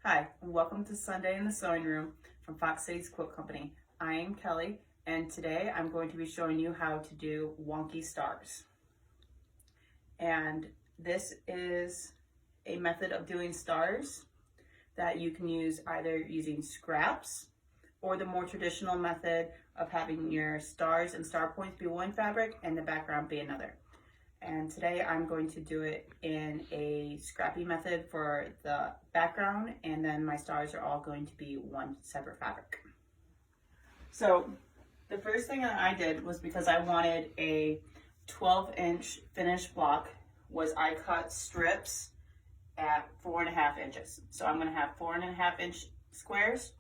Hi, and welcome to Sunday in the Sewing Room from Fox Cities Quilt Company. I am Kelly, and today I'm going to be showing you how to do wonky stars. And this is a method of doing stars that you can use either using scraps or the more traditional method of having your stars and star points be one fabric and the background be another. And today I'm going to do it in a scrappy method for the background, and then my stars are all going to be one separate fabric. So the first thing that I did was, because I wanted a 12-inch finished block, was I cut strips at 4.5 inches. So I'm going to have 4.5-inch squares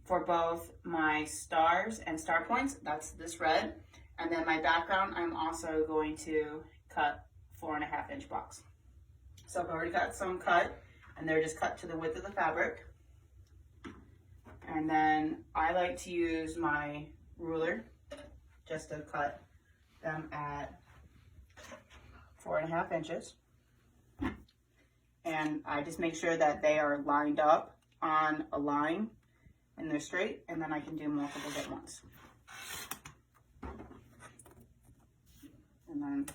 for both my stars and star points. That's this red. And then my background, I'm also going to cut 4.5-inch blocks. So I've already got some cut, and they're just cut to the width of the fabric. And then I like to use my ruler just to cut them at 4.5 inches. And I just make sure that they are lined up on a line and they're straight, and then I can do multiples at once. And then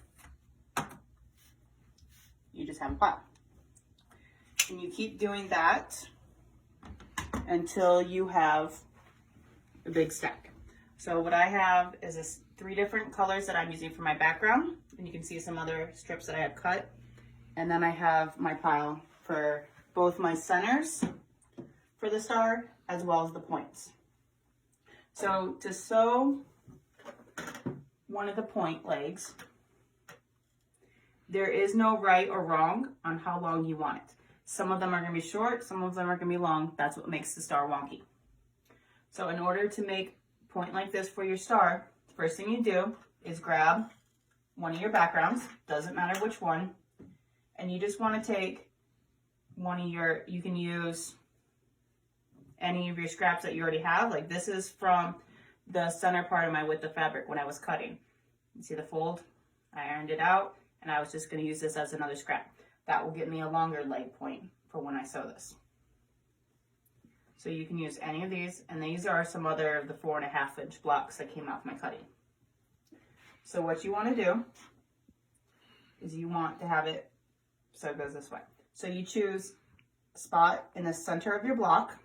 you just have a pile. And you keep doing that until you have a big stack. So what I have is 3 different colors that I'm using for my background. And you can see some other strips that I have cut. And then I have my pile for both my centers for the star as well as the points. So to sew one of the point legs, there is no right or wrong on how long you want it. Some of them are going to be short, some of them are going to be long. That's what makes the star wonky. So in order to make a point like this for your star, the first thing you do is grab one of your backgrounds, doesn't matter which one, and you just want to take one of your, you can use any of your scraps that you already have. Like this is from the center part of my width of fabric when I was cutting. You see the fold? I ironed it out, and I was just going to use this as another scrap. That will get me a longer leg point for when I sew this. So you can use any of these, and these are some other of the 4.5-inch blocks that came off my cutting. So what you want to do is you want to have it so it goes this way. So you choose a spot in the center of your block,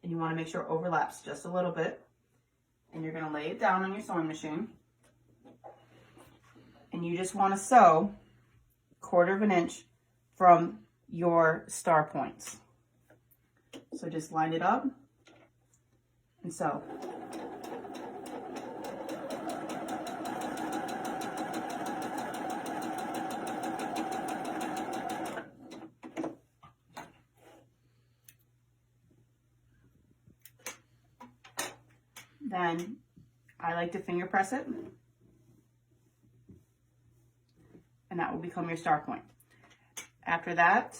and you want to make sure it overlaps just a little bit, and you're going to lay it down on your sewing machine, and you just want to sew 1/4 inch from your star points. So just line it up and sew. Then I like to finger press it, and that will become your star point. After that,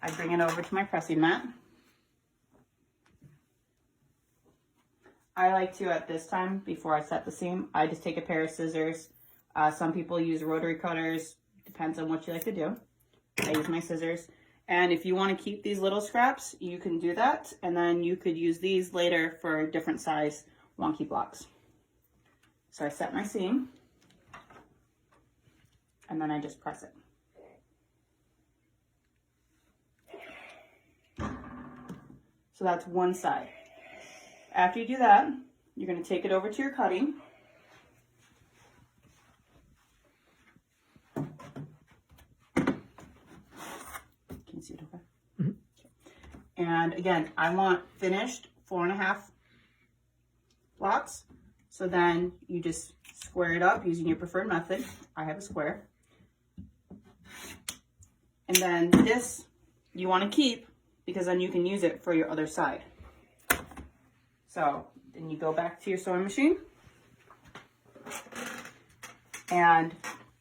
I bring it over to my pressing mat. I like to, at this time, before I set the seam, I just take a pair of scissors. Some people use rotary cutters, depends on what you like to do. I use my scissors. And if you want to keep these little scraps, you can do that. And then you could use these later for different size wonky blocks. So I set my seam, and then I just press it. So that's one side. After you do that, you're going to take it over to your cutting. Can you see it okay? Mm-hmm. And again, I want finished 4.5 blocks. So then you just square it up using your preferred method. I have a square. And then this you want to keep, because then you can use it for your other side. So then you go back to your sewing machine. And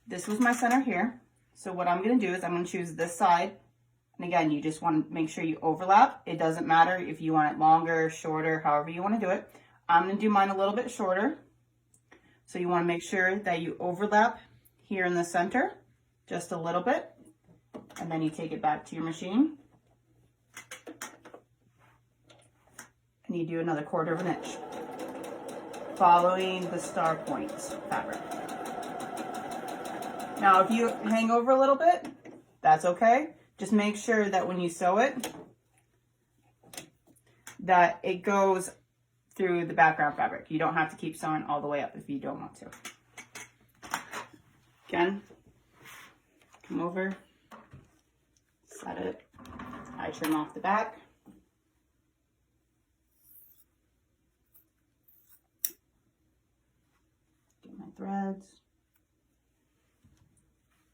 this was my center here. So what I'm going to do is I'm going to choose this side. And again, you just want to make sure you overlap. It doesn't matter if you want it longer, shorter, however you want to do it. I'm going to do mine a little bit shorter. So you want to make sure that you overlap here in the center just a little bit. And then you take it back to your machine and you do another 1/4 of an inch, following the star points fabric. Now, if you hang over a little bit, that's okay. Just make sure that when you sew it, that it goes through the background fabric. You don't have to keep sewing all the way up if you don't want to. Again, come over, set it. I trim off the back. Get my threads.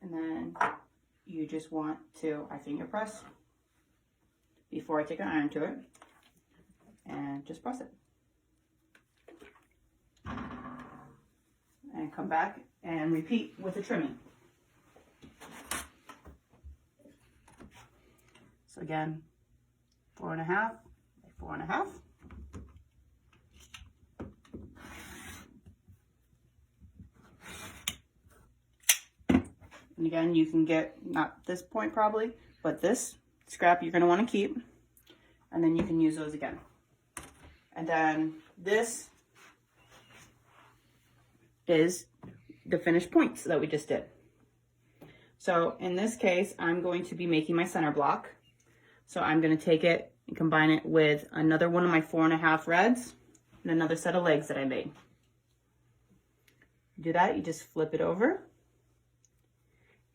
And then you just want to, I finger press before I take an iron to it, and just press it. And come back and repeat with the trimming. So again, 4 1/2 by 4 1/2. And again, you can get, not this point probably, but this scrap you're going to want to keep. And then you can use those again. And then this is the finished points that we just did. So in this case, I'm going to be making my center block. So I'm going to take it and combine it with another one of my 4 1/2 reds and another set of legs that I made. Do that, you just flip it over.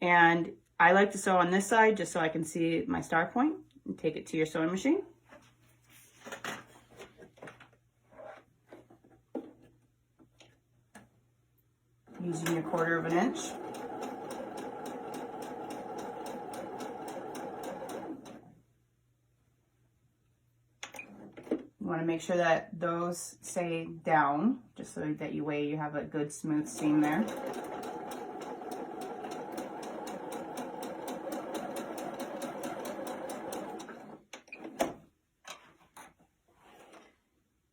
And I like to sew on this side just so I can see my star point, and take it to your sewing machine. Using a 1/4 of an inch. You want to make sure that those stay down, just so that you have a good smooth seam there.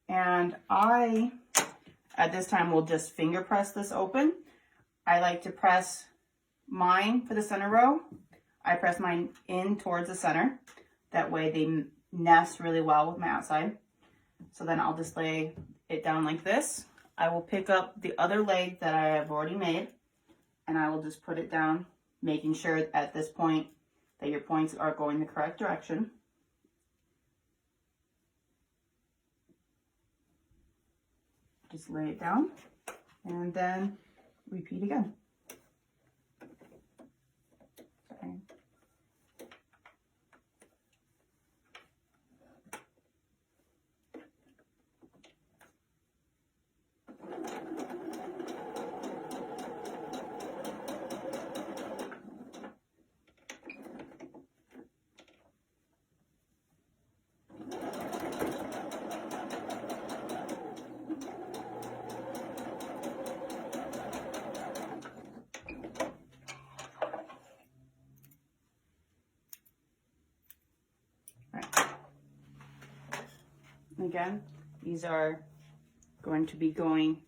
And I, at this time, will just finger press this open. I like to press mine for the center row. I press mine in towards the center. That way they nest really well with my outside. So then I'll just lay it down like this. I will pick up the other leg that I have already made, and I will just put it down, making sure at this point that your points are going the correct direction. Just lay it down and then repeat again. Okay. Again, these are going to be going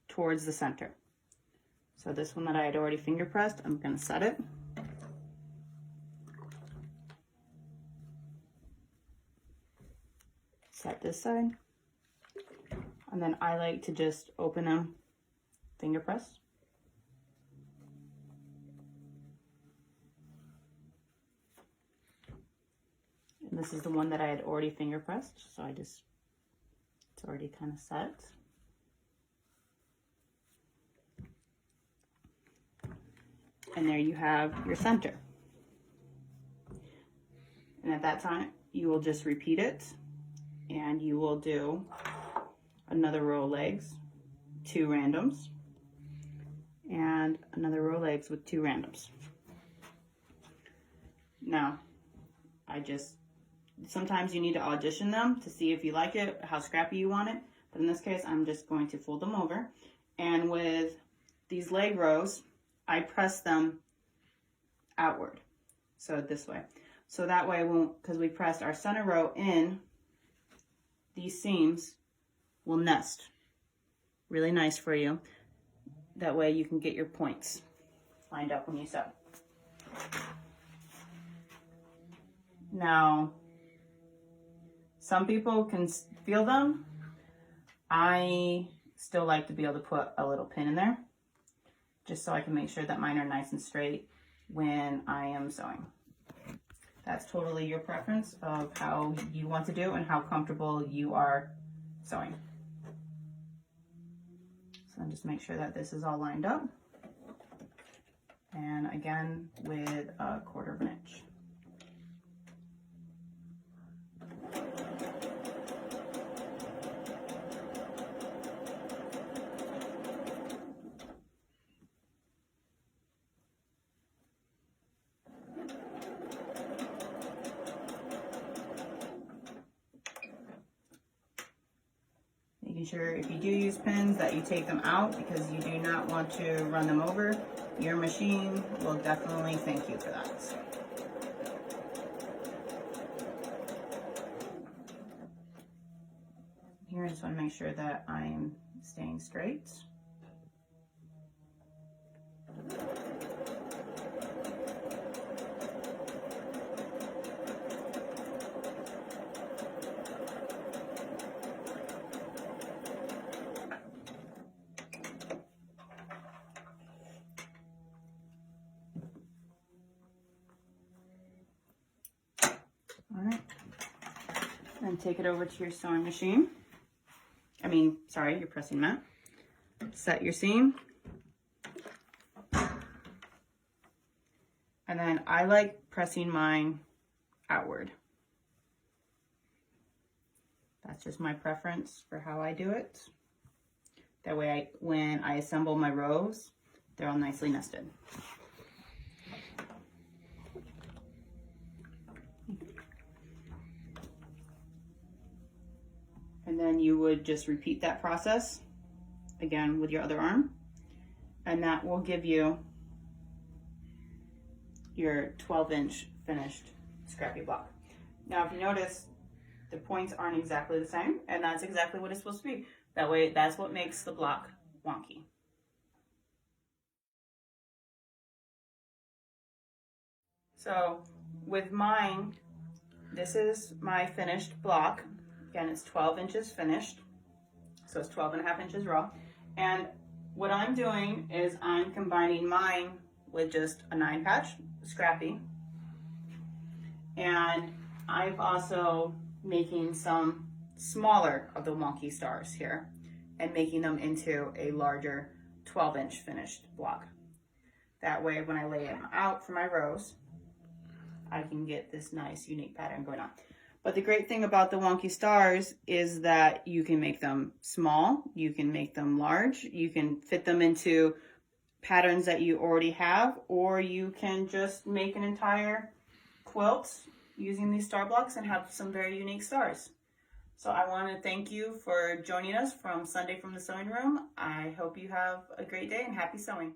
towards the center. So this one that I had already finger pressed, I'm going to set it. Set this side. And then I like to just open them, finger press. And this is the one that I had already finger pressed, so it's already kind of set. And there you have your center. And at that time, you will just repeat it, and you will do another row of legs, 2 randoms, and another row of legs with 2 randoms. Now, sometimes you need to audition them to see if you like it, how scrappy you want it. But in this case, I'm just going to fold them over. And with these leg rows, I press them outward. So this way. So that way, because we pressed our center row in, these seams will nest really nice for you. That way you can get your points lined up when you sew. Now, Some people can feel them. I still like to be able to put a little pin in there, just so I can make sure that mine are nice and straight when I am sewing. That's totally your preference of how you want to do and how comfortable you are sewing. So just make sure that this is all lined up. And again, with a 1/4 of an inch. Making sure if you do use pins that you take them out, because you do not want to run them over. Your machine will definitely thank you for that. Here I just want to make sure that I'm staying straight. Alright, then take it over to your sewing machine. Your pressing mat. Set your seam. And then I like pressing mine outward. That's just my preference for how I do it. That way when I assemble my rows, they're all nicely nested. And then you would just repeat that process again with your other arm, and that will give you your 12-inch finished scrappy block. Now, if you notice, the points aren't exactly the same, and that's exactly what it's supposed to be. That way, that's what makes the block wonky. So with mine, this is my finished block. Again, it's 12 inches finished, so it's 12.5 inches raw. And what I'm doing is I'm combining mine with just a 9-patch scrappy. And I'm also making some smaller of the wonky stars here and making them into a larger 12-inch finished block. That way, when I lay them out for my rows, I can get this nice, unique pattern going on. But the great thing about the wonky stars is that you can make them small, you can make them large, you can fit them into patterns that you already have, or you can just make an entire quilt using these star blocks and have some very unique stars. So I want to thank you for joining us from Sunday from the Sewing Room. I hope you have a great day and happy sewing.